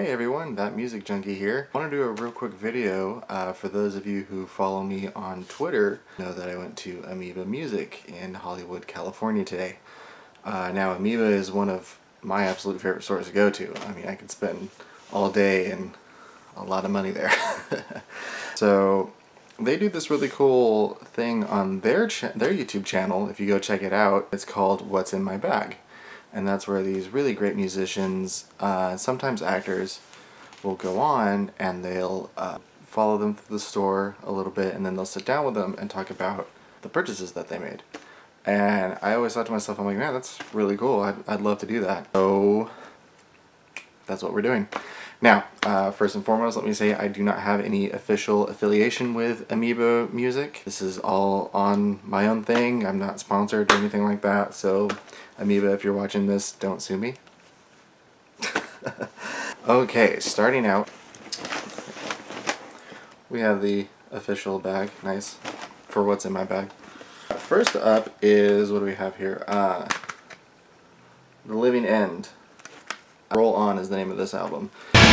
Hey everyone, That Music Junkie here. I want to do a real quick video for those of you who follow me on Twitter. Know that I went to Amoeba Music in Hollywood, California today. Now Amoeba is one of my absolute favorite stores to go to. I mean, I could spend all day and a lot of money there. So they do this really cool thing on their YouTube channel. If you go check it out, it's called What's in My Bag. And that's where these really great musicians, sometimes actors, will go on and they'll follow them through the store a little bit, and then they'll sit down with them and talk about the purchases that they made. And I always thought to myself, I'm like, man, that's really cool. I'd love to do that. So that's what we're doing. Now, first and foremost, let me say I do not have any official affiliation with Amoeba Music. This is all on my own thing. I'm not sponsored or anything like that. So, Amoeba, if you're watching this, don't sue me. Okay, starting out, we have the official bag. Nice. For what's in my bag. First up is, what do we have here? The Living End. Roll On is the name of this album. I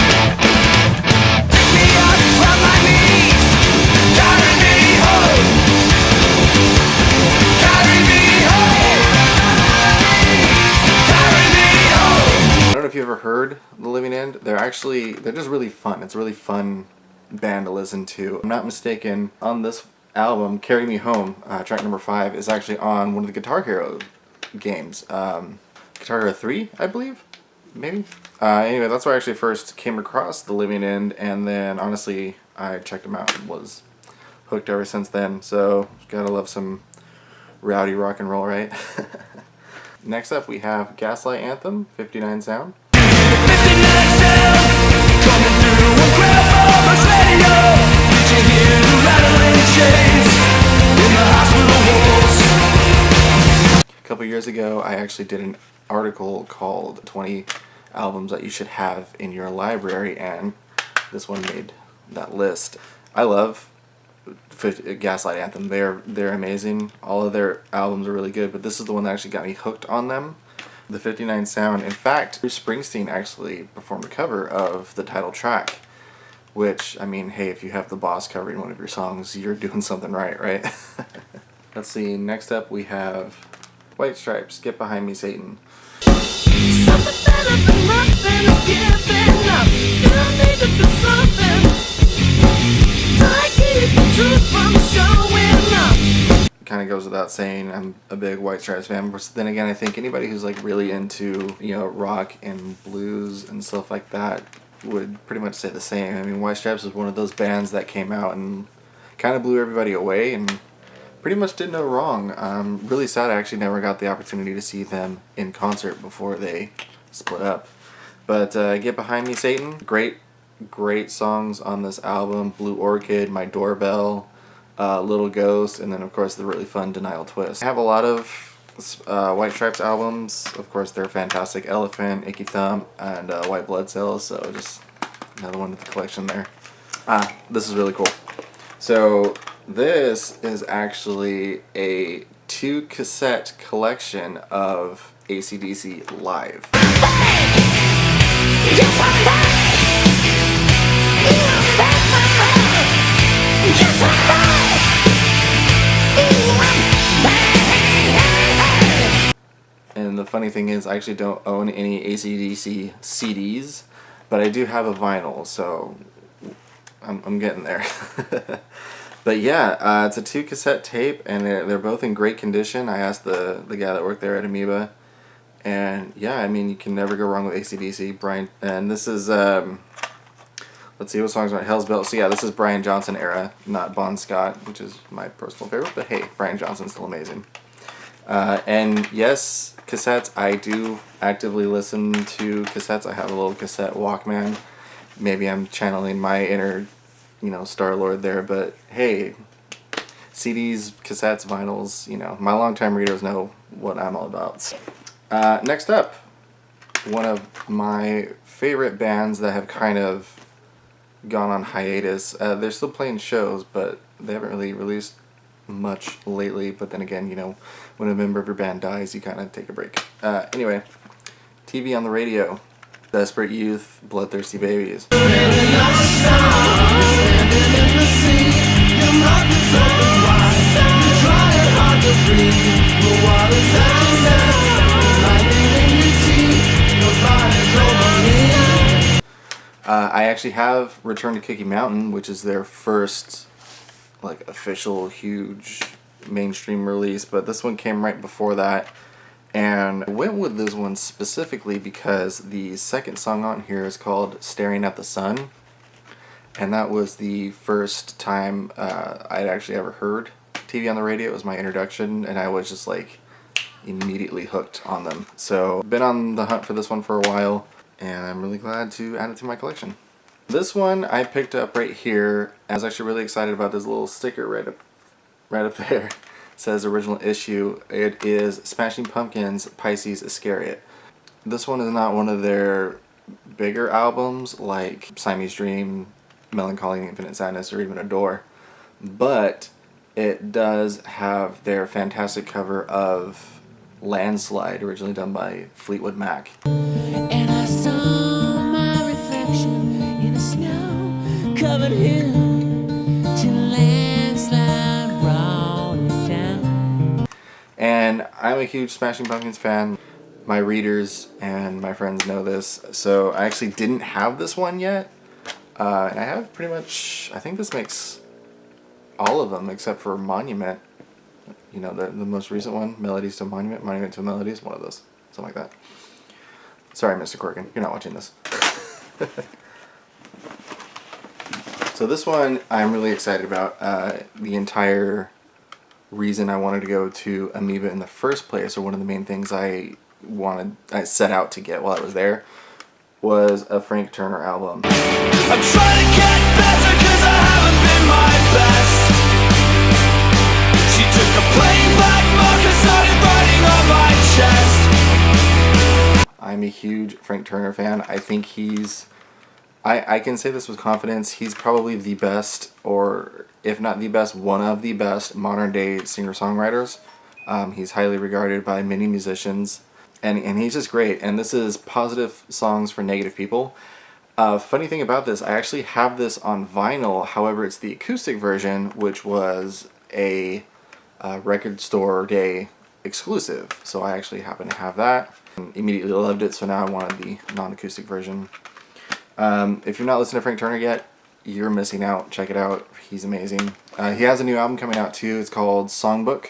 don't know if you ever heard The Living End. They're just really fun. It's a really fun band to listen to. If I'm not mistaken, on this album, Carry Me Home, track number 5, is actually on one of the Guitar Hero games. Guitar Hero 3, I believe? Maybe? Anyway, that's where I actually first came across The Living End, and then honestly, I checked them out and was hooked ever since then. So, gotta love some rowdy rock and roll, right? Next up, we have Gaslight Anthem, 59 Sound. A couple years ago, I actually did an article called 20 albums that you should have in your library, and this one made that list. I love Gaslight Anthem. They're amazing. All of their albums are really good, but this is the one that actually got me hooked on them. The 59 Sound. In fact, Bruce Springsteen actually performed a cover of the title track, which, I mean, hey, if you have The Boss covering one of your songs, you're doing something right? Let's see, next up we have White Stripes, Get Behind Me, Satan. Kind of goes without saying, I'm a big White Stripes fan, but then again, I think anybody who's like really into, rock and blues and stuff like that would pretty much say the same. I mean, White Stripes was one of those bands that came out and kind of blew everybody away and pretty much did no wrong. Really sad I actually never got the opportunity to see them in concert before they split up. But Get Behind Me, Satan, great songs on this album. Blue Orchid, My Doorbell, Little Ghost, and then of course the really fun Denial Twist. I have a lot of White Stripes albums. Of course, they're fantastic. Elephant, Icky Thump, and White Blood Cells, so just another one in the collection there. This is really cool. So this is actually a 2-cassette collection of AC/DC Live. And the funny thing is, I actually don't own any AC/DC CDs, but I do have a vinyl, so I'm getting there. But yeah, it's a 2-cassette tape, and they're both in great condition. I asked the guy that worked there at Amoeba, and yeah, I mean, you can never go wrong with AC/DC. Brian, and this is, let's see what songs are on Hell's Belt. So yeah, this is Brian Johnson era, not Bon Scott, which is my personal favorite, but hey, Brian Johnson's still amazing. And yes, cassettes, I do actively listen to cassettes. I have a little cassette Walkman. Maybe I'm channeling my inner, Star-Lord there, but hey, CDs, cassettes, vinyls, my longtime readers know what I'm all about. Next up, one of my favorite bands that have kind of gone on hiatus. They're still playing shows, but they haven't really released much lately, but then again, when a member of your band dies, you kind of take a break. Anyway, TV on the Radio. Desperate Youth, Bloodthirsty Babies. I actually have Return to Cookie Mountain, which is their first like official huge mainstream release, but this one came right before that. And I went with this one specifically because the second song on here is called Staring at the Sun. And that was the first time I'd actually ever heard TV on the radio. It was my introduction, and I was just like immediately hooked on them. So been on the hunt for this one for a while, and I'm really glad to add it to my collection. This one I picked up right here. I was actually really excited about this little sticker right up there. It says original issue. It is Smashing Pumpkins' Pisces Iscariot. This one is not one of their bigger albums like Siamese Dream, Melancholy, Infinite Sadness, or even Adore, but it does have their fantastic cover of Landslide, originally done by Fleetwood Mac. And I saw my reflection in the snow-covered hill till landslide brought it down. And I'm a huge Smashing Pumpkins fan. My readers and my friends know this, so I actually didn't have this one yet. And I have pretty much, I think this makes all of them except for Monument. You know, the most recent one, Melodies to Monument, Monument to Melodies, one of those. Something like that. Sorry, Mr. Corkin, you're not watching this. So this one I'm really excited about. The entire reason I wanted to go to Amoeba in the first place, or one of the main things I set out to get while I was there, was a Frank Turner album. I'm trying to get better 'cause I haven't been my best. She took a plain black marker, started writing on my chest. I'm a huge Frank Turner fan. I think he's, I can say this with confidence, he's probably the best, or if not the best, one of the best modern day singer-songwriters. He's highly regarded by many musicians. And he's just great. And this is Positive Songs for Negative People. Funny thing about this, I actually have this on vinyl. However, it's the acoustic version, which was a record store day exclusive. So I actually happen to have that. Immediately loved it, so now I wanted the non-acoustic version. If you're not listening to Frank Turner yet, you're missing out. Check it out. He's amazing. He has a new album coming out too. It's called Songbook.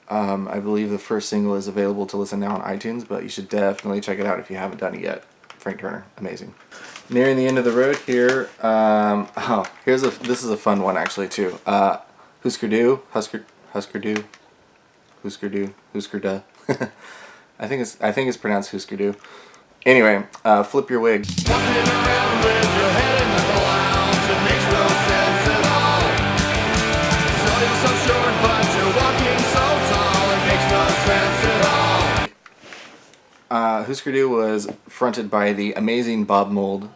I believe the first single is available to listen now on iTunes, but you should definitely check it out if you haven't done it yet. Frank Turner, amazing. Nearing the end of the road here. This is a fun one actually too. Husker Du, Husker Du, Husker Du, Husker Du. I think it's pronounced Husker Du. Anyway, Flip Your Wig. Husker Du was fronted by the amazing Bob Mould.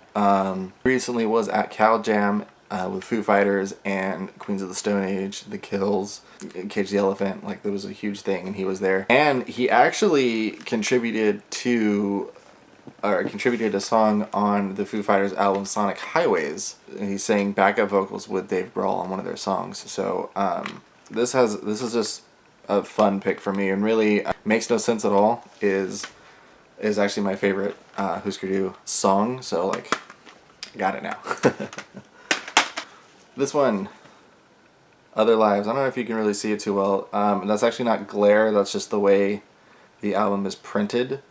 Recently was at Cal Jam with Foo Fighters and Queens of the Stone Age, The Kills, Cage the Elephant. Like, there was a huge thing, and he was there. And he actually contributed a song on the Foo Fighters album Sonic Highways. And he sang backup vocals with Dave Grohl on one of their songs. So this is just a fun pick for me, and really Makes No Sense at All is actually my favorite Husker Du song, so like, got it now. This one, Other Lives. I don't know if you can really see it too well. That's actually not glare, that's just the way the album is printed.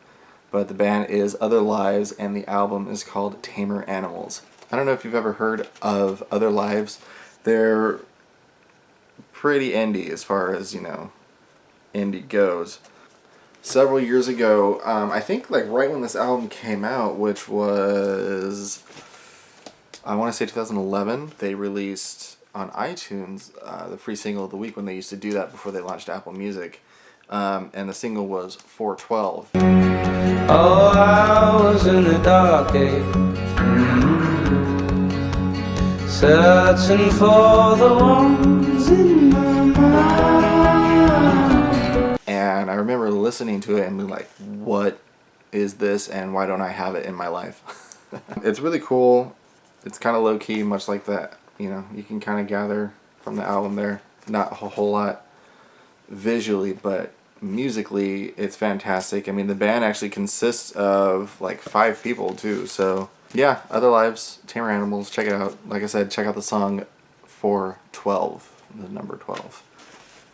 But the band is Other Lives, and the album is called Tamer Animals. I don't know if you've ever heard of Other Lives. They're pretty indie as far as, you know, indie goes. Several years ago, I think like right when this album came out, which was, I want to say 2011, they released on iTunes the free single of the week when they used to do that before they launched Apple Music. And the single was 412. Oh, I was in the dark age, searching for the ones in my mind. And I remember listening to it and being like, what is this and why don't I have it in my life? It's really cool. It's kind of low-key, much like that, you know, you can kind of gather from the album there. Not a whole lot visually, but musically it's fantastic. I mean, the band actually consists of like 5 people too, so yeah, Other Lives, Tamer Animals, check it out. Like I said, check out the song 412, the number 12.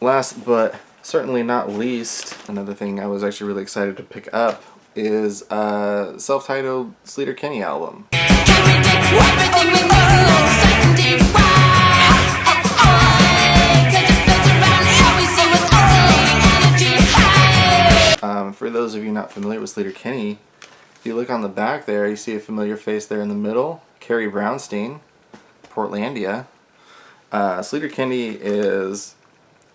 Last but certainly not least, another thing I was actually really excited to pick up is a self-titled Sleater-Kinney album. For those of you not familiar with Sleater-Kinney, if you look on the back there, you see a familiar face there in the middle, Carrie Brownstein, Portlandia. Sleater-Kinney is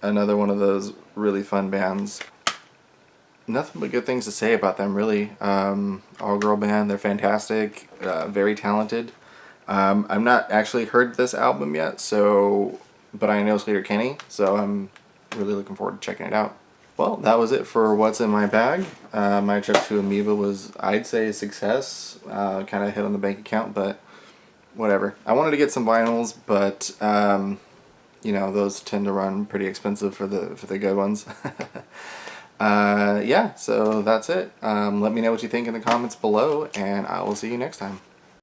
another one of those really fun bands. Nothing but good things to say about them, really. All-girl band, they're fantastic, very talented. I've not actually heard this album yet, but I know Sleater-Kinney, so I'm really looking forward to checking it out. Well, that was it for what's in my bag. My trip to Amoeba was, I'd say, a success. Kind of hit on the bank account, but whatever. I wanted to get some vinyls, but you know, those tend to run pretty expensive for the good ones. Yeah, so that's it. Let me know what you think in the comments below, and I will see you next time.